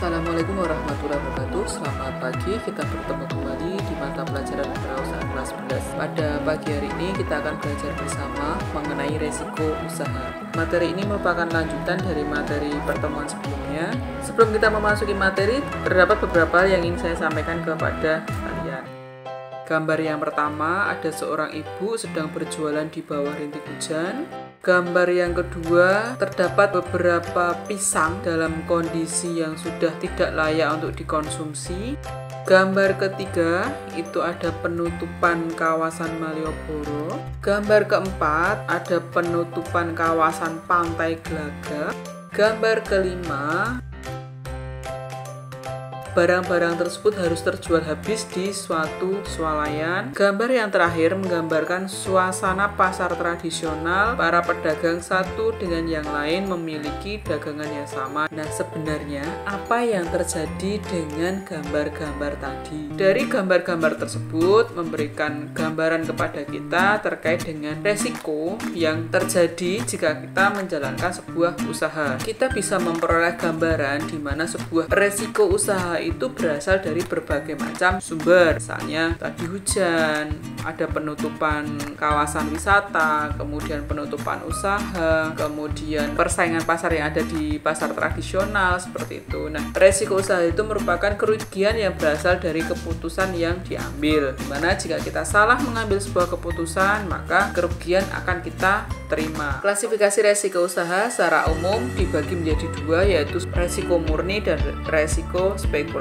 Assalamualaikum warahmatullahi wabarakatuh. Selamat pagi, kita bertemu kembali di mata pelajaran kewirausahaan kelas 11. Pada pagi hari ini kita akan belajar bersama mengenai resiko usaha. Materi ini merupakan lanjutan dari materi pertemuan sebelumnya. Sebelum kita memasuki materi, terdapat beberapa hal yang ingin saya sampaikan kepada kalian. Gambar yang pertama, ada seorang ibu sedang berjualan di bawah rintik hujan. Gambar yang kedua, terdapat beberapa pisang dalam kondisi yang sudah tidak layak untuk dikonsumsi. Gambar ketiga, itu ada penutupan kawasan Malioboro. Gambar keempat, ada penutupan kawasan Pantai Glagah. Gambar kelima, barang-barang tersebut harus terjual habis di suatu swalayan. Gambar yang terakhir menggambarkan suasana pasar tradisional. Para pedagang satu dengan yang lain memiliki dagangan yang sama. Nah, sebenarnya apa yang terjadi dengan gambar-gambar tadi? Dari gambar-gambar tersebut memberikan gambaran kepada kita terkait dengan resiko yang terjadi jika kita menjalankan sebuah usaha. Kita bisa memperoleh gambaran di mana sebuah resiko usaha itu berasal dari berbagai macam sumber. Misalnya tadi hujan, ada penutupan kawasan wisata, kemudian penutupan usaha, kemudian persaingan pasar yang ada di pasar tradisional, seperti itu. Nah, resiko usaha itu merupakan kerugian yang berasal dari keputusan yang diambil. Dimana jika kita salah mengambil sebuah keputusan, maka kerugian akan kita terima. Klasifikasi resiko usaha secara umum dibagi menjadi dua, yaitu resiko murni dan resiko spekulasi.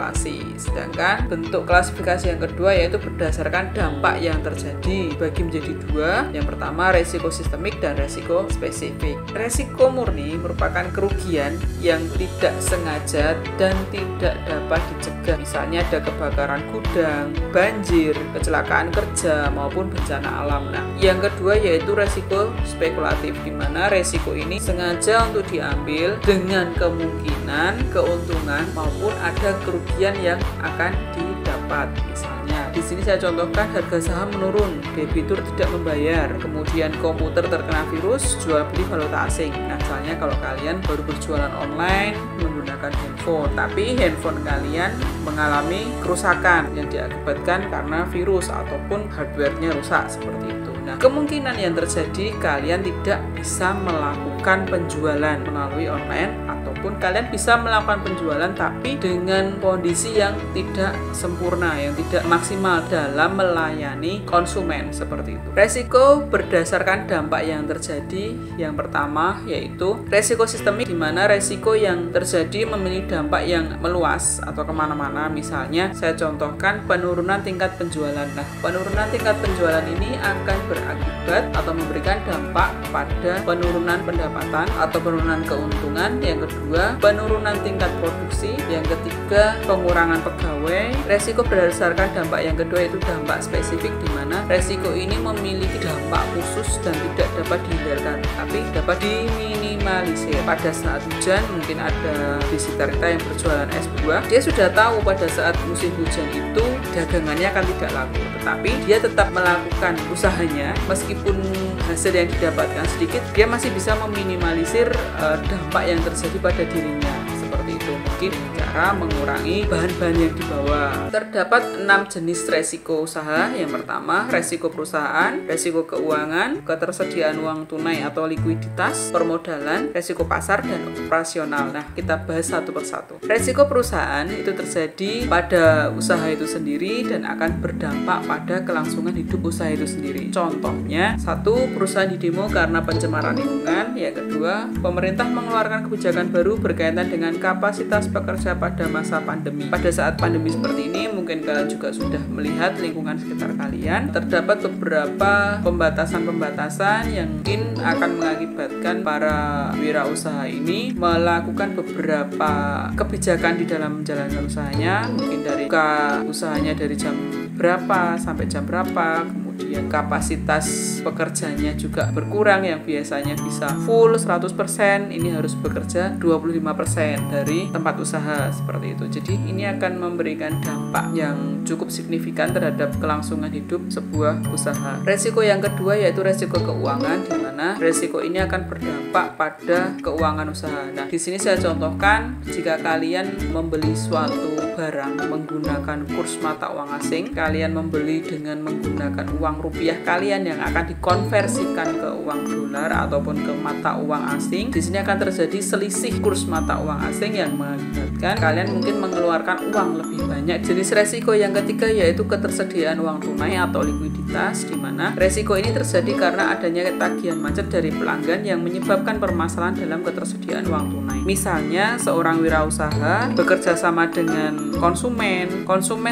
Sedangkan bentuk klasifikasi yang kedua yaitu berdasarkan dampak yang terjadi, dibagi menjadi dua. Yang pertama resiko sistemik dan resiko spesifik. Resiko murni merupakan kerugian yang tidak sengaja dan tidak dapat dicegah. Misalnya ada kebakaran gudang, banjir, kecelakaan kerja maupun bencana alam. Nah, yang kedua yaitu resiko spekulatif, di mana resiko ini sengaja untuk diambil dengan kemungkinan keuntungan maupun ada kerugian yang akan didapat. Misalnya, di sini saya contohkan harga saham menurun, debitur tidak membayar, kemudian komputer terkena virus, jual beli valuta asing. Nah, misalnya kalau kalian baru berjualan online menggunakan handphone, tapi handphone kalian mengalami kerusakan yang diakibatkan karena virus ataupun hardware-nya rusak, seperti itu. Nah, kemungkinan yang terjadi kalian tidak bisa melakukan penjualan melalui online, ataupun kalian bisa melakukan penjualan tapi dengan kondisi yang tidak sempurna, yang tidak maksimal dalam melayani konsumen, seperti itu. Resiko berdasarkan dampak yang terjadi, yang pertama yaitu resiko sistemik, di mana resiko yang terjadi memiliki dampak yang meluas atau kemana-mana. Misalnya saya contohkan penurunan tingkat penjualan. Nah, penurunan tingkat penjualan ini akan berakibat atau memberikan dampak pada penurunan pendapatan atau penurunan keuntungan. Yang kedua, penurunan tingkat produksi. Yang ketiga, pengurangan pegawai. Resiko berdasarkan dampak yang kedua itu dampak spesifik, di mana resiko ini memiliki dampak khusus dan tidak dapat dihindarkan, tapi dapat diminimalisir. Pada saat hujan, mungkin ada visitor kita yang berjualan es buah, dia sudah tahu pada saat musim hujan itu dagangannya akan tidak laku, tetapi dia tetap melakukan usahanya. Meskipun hasil yang didapatkan sedikit, dia masih bisa meminimalisir dampak yang terjadi pada dirinya. Seperti itu, mungkin cara mengurangi bahan-bahan yang dibawa. Terdapat 6 jenis resiko usaha. Yang pertama, resiko perusahaan, resiko keuangan, ketersediaan uang tunai atau likuiditas, permodalan, resiko pasar, dan operasional. Nah, kita bahas satu persatu. Resiko perusahaan itu terjadi pada usaha itu sendiri dan akan berdampak pada kelangsungan hidup usaha itu sendiri. Contohnya, satu, perusahaan didemo karena pencemaran lingkungan. Yang kedua, pemerintah mengeluarkan kebijakan baru berkaitan dengan kapasitas pekerja pada masa pandemi. Pada saat pandemi seperti ini, mungkin kalian juga sudah melihat lingkungan sekitar kalian. Terdapat beberapa pembatasan-pembatasan yang mungkin akan mengakibatkan para wirausaha ini melakukan beberapa kebijakan di dalam menjalankan usahanya. Mungkin dari buka usahanya dari jam berapa sampai jam berapa, kemudian kemudian kapasitas pekerjanya juga berkurang, yang biasanya bisa full 100% ini harus bekerja 25% dari tempat usaha seperti itu. Jadi ini akan memberikan dampak yang cukup signifikan terhadap kelangsungan hidup sebuah usaha. Resiko yang kedua yaitu resiko keuangan, di mana resiko ini akan berdampak pada keuangan usaha. Nah, di sini saya contohkan, jika kalian membeli suatu barang menggunakan kurs mata uang asing, kalian membeli dengan menggunakan uang rupiah kalian yang akan dikonversikan ke uang dolar ataupun ke mata uang asing. Di sini akan terjadi selisih kurs mata uang asing yang mengakibatkan kalian mungkin mengeluarkan uang lebih banyak. Jenis resiko yang ketiga yaitu ketersediaan uang tunai atau likuiditas, di mana resiko ini terjadi karena adanya tagihan macet dari pelanggan yang menyebabkan permasalahan dalam ketersediaan uang tunai. Misalnya seorang wirausaha bekerja sama dengan konsumen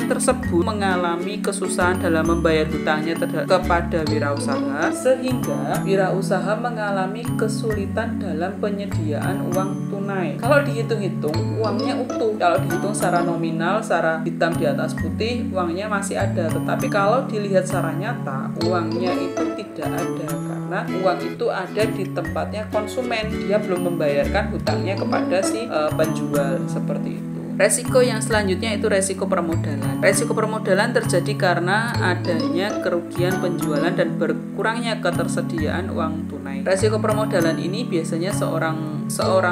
tersebut mengalami kesusahan dalam membayar hutangnya kepada wirausaha, sehingga wirausaha mengalami kesulitan dalam penyediaan uang tunai. Kalau dihitung-hitung uangnya utuh, kalau dihitung secara nominal, secara hitam di atas putih, uangnya masih ada. Tetapi kalau dilihat secara nyata, uangnya itu tidak ada karena uang itu ada di tempatnya konsumen, dia belum membayarkan hutangnya kepada si penjual seperti itu. Resiko yang selanjutnya itu resiko permodalan. Resiko permodalan terjadi karena adanya kerugian penjualan dan berkurangnya ketersediaan uang tunai. Resiko permodalan ini biasanya seorang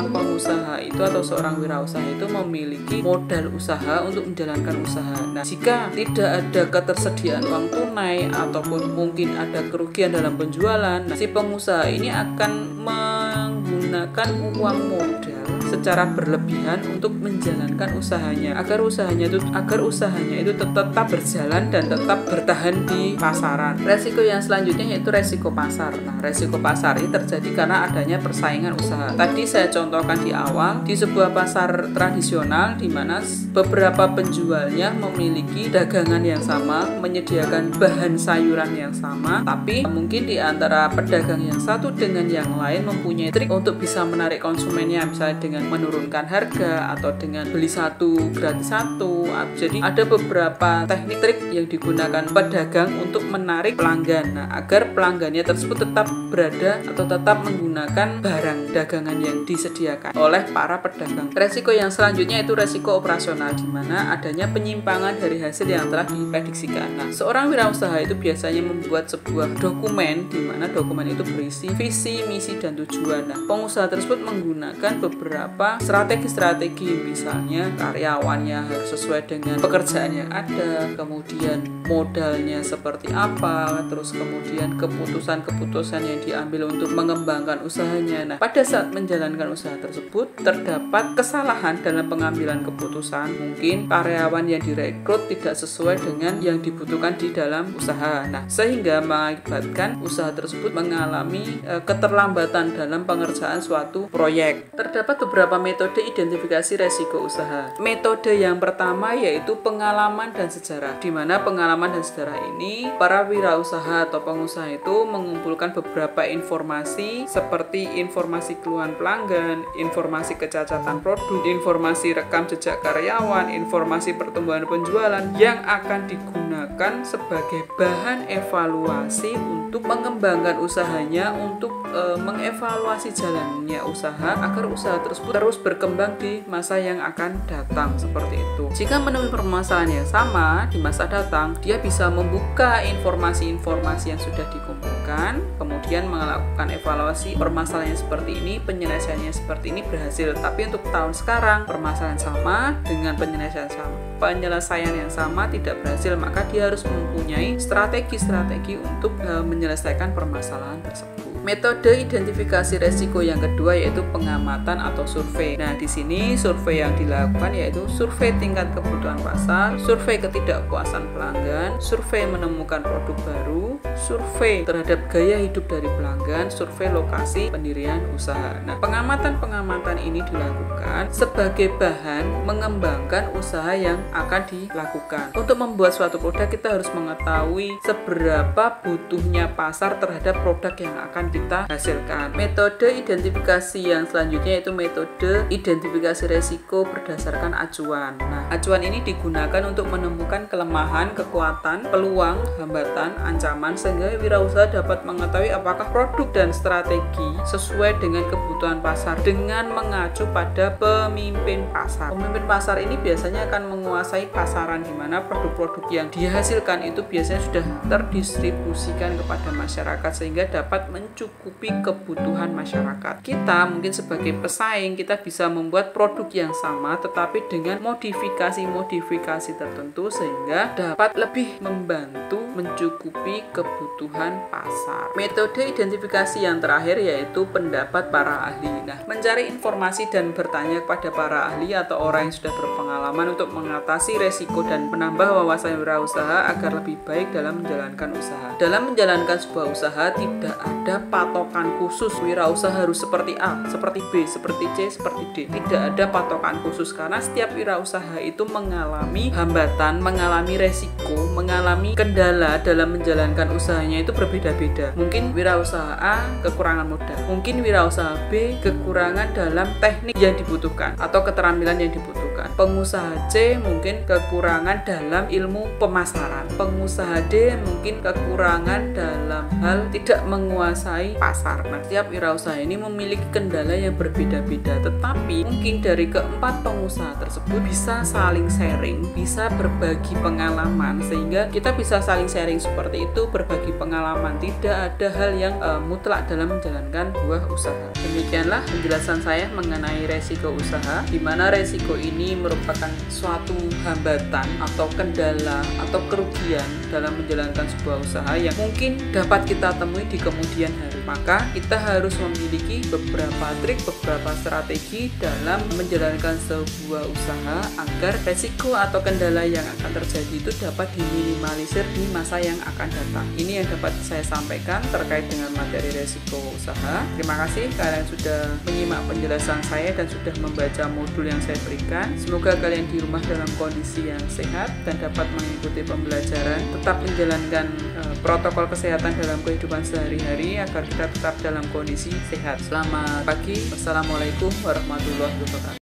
pengusaha itu atau seorang wirausaha itu memiliki modal usaha untuk menjalankan usaha. Nah, jika tidak ada ketersediaan uang tunai ataupun mungkin ada kerugian dalam penjualan, si pengusaha ini akan menggunakan uang modal secara berlebihan untuk menjalankan usahanya agar usahanya itu tetap berjalan dan tetap bertahan di pasaran. Resiko yang selanjutnya yaitu resiko pasar. Nah, resiko pasar ini terjadi karena adanya persaingan usaha. Tadi saya contohkan di awal, di sebuah pasar tradisional di mana beberapa penjualnya memiliki dagangan yang sama, menyediakan bahan sayuran yang sama, tapi mungkin di antara pedagang yang satu dengan yang lain mempunyai trik untuk bisa menarik konsumennya, misalnya dengan menurunkan harga atau dengan beli satu gratis satu. Jadi ada beberapa teknik trik yang digunakan pedagang untuk menarik pelanggan, nah, agar pelanggannya tersebut tetap berada atau tetap menggunakan barang dagangan yang disediakan oleh para pedagang. Resiko yang selanjutnya itu resiko operasional, di mana adanya penyimpangan dari hasil yang telah diprediksikan. Nah, seorang wirausaha itu biasanya membuat sebuah dokumen, di mana dokumen itu berisi visi, misi, dan tujuan. Nah, pengusaha tersebut menggunakan beberapa strategi, misalnya karyawannya harus sesuai dengan pekerjaan yang ada, kemudian modalnya seperti apa, terus kemudian keputusan yang diambil untuk mengembangkan usahanya. Nah, pada saat menjalankan usaha tersebut terdapat kesalahan dalam pengambilan keputusan, mungkin karyawan yang direkrut tidak sesuai dengan yang dibutuhkan di dalam usaha. Nah, sehingga mengakibatkan usaha tersebut mengalami keterlambatan dalam pengerjaan suatu proyek. Terdapat beberapa metode identifikasi resiko usaha. Metode yang pertama yaitu pengalaman dan sejarah, di mana pengalaman dan sejarah ini para wirausaha atau pengusaha itu mengumpulkan beberapa informasi seperti informasi keluhan pelanggan, informasi kecacatan produk, informasi rekam jejak karyawan, informasi pertumbuhan penjualan yang akan digunakan sebagai bahan evaluasi untuk mengembangkan usahanya, untuk mengevaluasi jalannya usaha agar usaha tersebut terus berkembang di masa yang akan datang seperti itu. Jika menemui permasalahan yang sama di masa datang, dia bisa membuka informasi-informasi yang sudah dikumpulkan, kemudian melakukan evaluasi permasalahan seperti ini, penyelesaiannya seperti ini berhasil. Tapi untuk tahun sekarang permasalahan sama dengan penyelesaian yang sama tidak berhasil, maka dia harus mempunyai strategi untuk menyelesaikan permasalahan tersebut. Metode identifikasi resiko yang kedua yaitu pengamatan atau survei. Nah, di sini survei yang dilakukan yaitu survei tingkat kebutuhan pasar, survei ketidakpuasan pelanggan, survei menemukan produk baru, survei terhadap gaya hidup dari pelanggan, survei lokasi pendirian usaha. Nah, pengamatan ini dilakukan sebagai bahan mengembangkan usaha yang akan dilakukan. Untuk membuat suatu produk kita harus mengetahui seberapa butuhnya pasar terhadap produk yang akan akan kita hasilkan. Metode identifikasi yang selanjutnya yaitu metode identifikasi resiko berdasarkan acuan. Nah, acuan ini digunakan untuk menemukan kelemahan, kekuatan, peluang, hambatan, ancaman sehingga wirausaha dapat mengetahui apakah produk dan strategi sesuai dengan kebutuhan pasar dengan mengacu pada pemimpin pasar. Pemimpin pasar ini biasanya akan menguasai pasaran di mana produk-produk yang dihasilkan itu biasanya sudah terdistribusikan kepada masyarakat sehingga dapat mencukupi kebutuhan masyarakat. Kita mungkin sebagai pesaing kita bisa membuat produk yang sama tetapi dengan modifikasi tertentu sehingga dapat lebih membantu mencukupi kebutuhan pasar. Metode identifikasi yang terakhir yaitu pendapat para ahli. Nah, mencari informasi dan bertanya kepada para ahli atau orang yang sudah berpengalaman untuk mengatasi resiko dan menambah wawasan wirausaha agar lebih baik dalam menjalankan usaha. Dalam menjalankan sebuah usaha tidak ada patokan khusus wirausaha harus seperti A, seperti B, seperti C, seperti D. Tidak ada patokan khusus karena setiap wirausaha itu mengalami hambatan, mengalami resiko, mengalami kendala dalam menjalankan usahanya itu berbeda-beda. Mungkin wirausaha A kekurangan modal, mungkin wirausaha B kekurangan dalam teknik yang dibutuhkan atau keterampilan yang dibutuhkan. Pengusaha C mungkin kekurangan dalam ilmu pemasaran. Pengusaha D mungkin kekurangan dalam hal tidak menguasai pasar. Nah, setiap wirausaha ini memiliki kendala yang berbeda-beda, tetapi mungkin dari keempat pengusaha tersebut bisa saling sharing, bisa berbagi pengalaman sehingga kita bisa saling sharing seperti itu, berbagi pengalaman. Tidak ada hal yang mutlak dalam menjalankan sebuah usaha. Demikianlah penjelasan saya mengenai resiko usaha, di mana resiko ini merupakan suatu hambatan atau kendala atau kerugian dalam menjalankan sebuah usaha yang mungkin dapat kita temui di kemudian hari. Maka kita harus memiliki beberapa trik, beberapa strategi dalam menjalankan sebuah usaha agar resiko atau kendala yang akan terjadi itu dapat diminimalisir di masa yang akan datang. Ini yang dapat saya sampaikan terkait dengan materi resiko usaha. Terima kasih kalian sudah menyimak penjelasan saya dan sudah membaca modul yang saya berikan. Semoga kalian di rumah dalam kondisi yang sehat dan dapat mengikuti pembelajaran, tetap menjalankan protokol kesehatan dalam kehidupan sehari-hari agar kita tetap dalam kondisi sehat. Selamat pagi. Wassalamualaikum warahmatullahi wabarakatuh.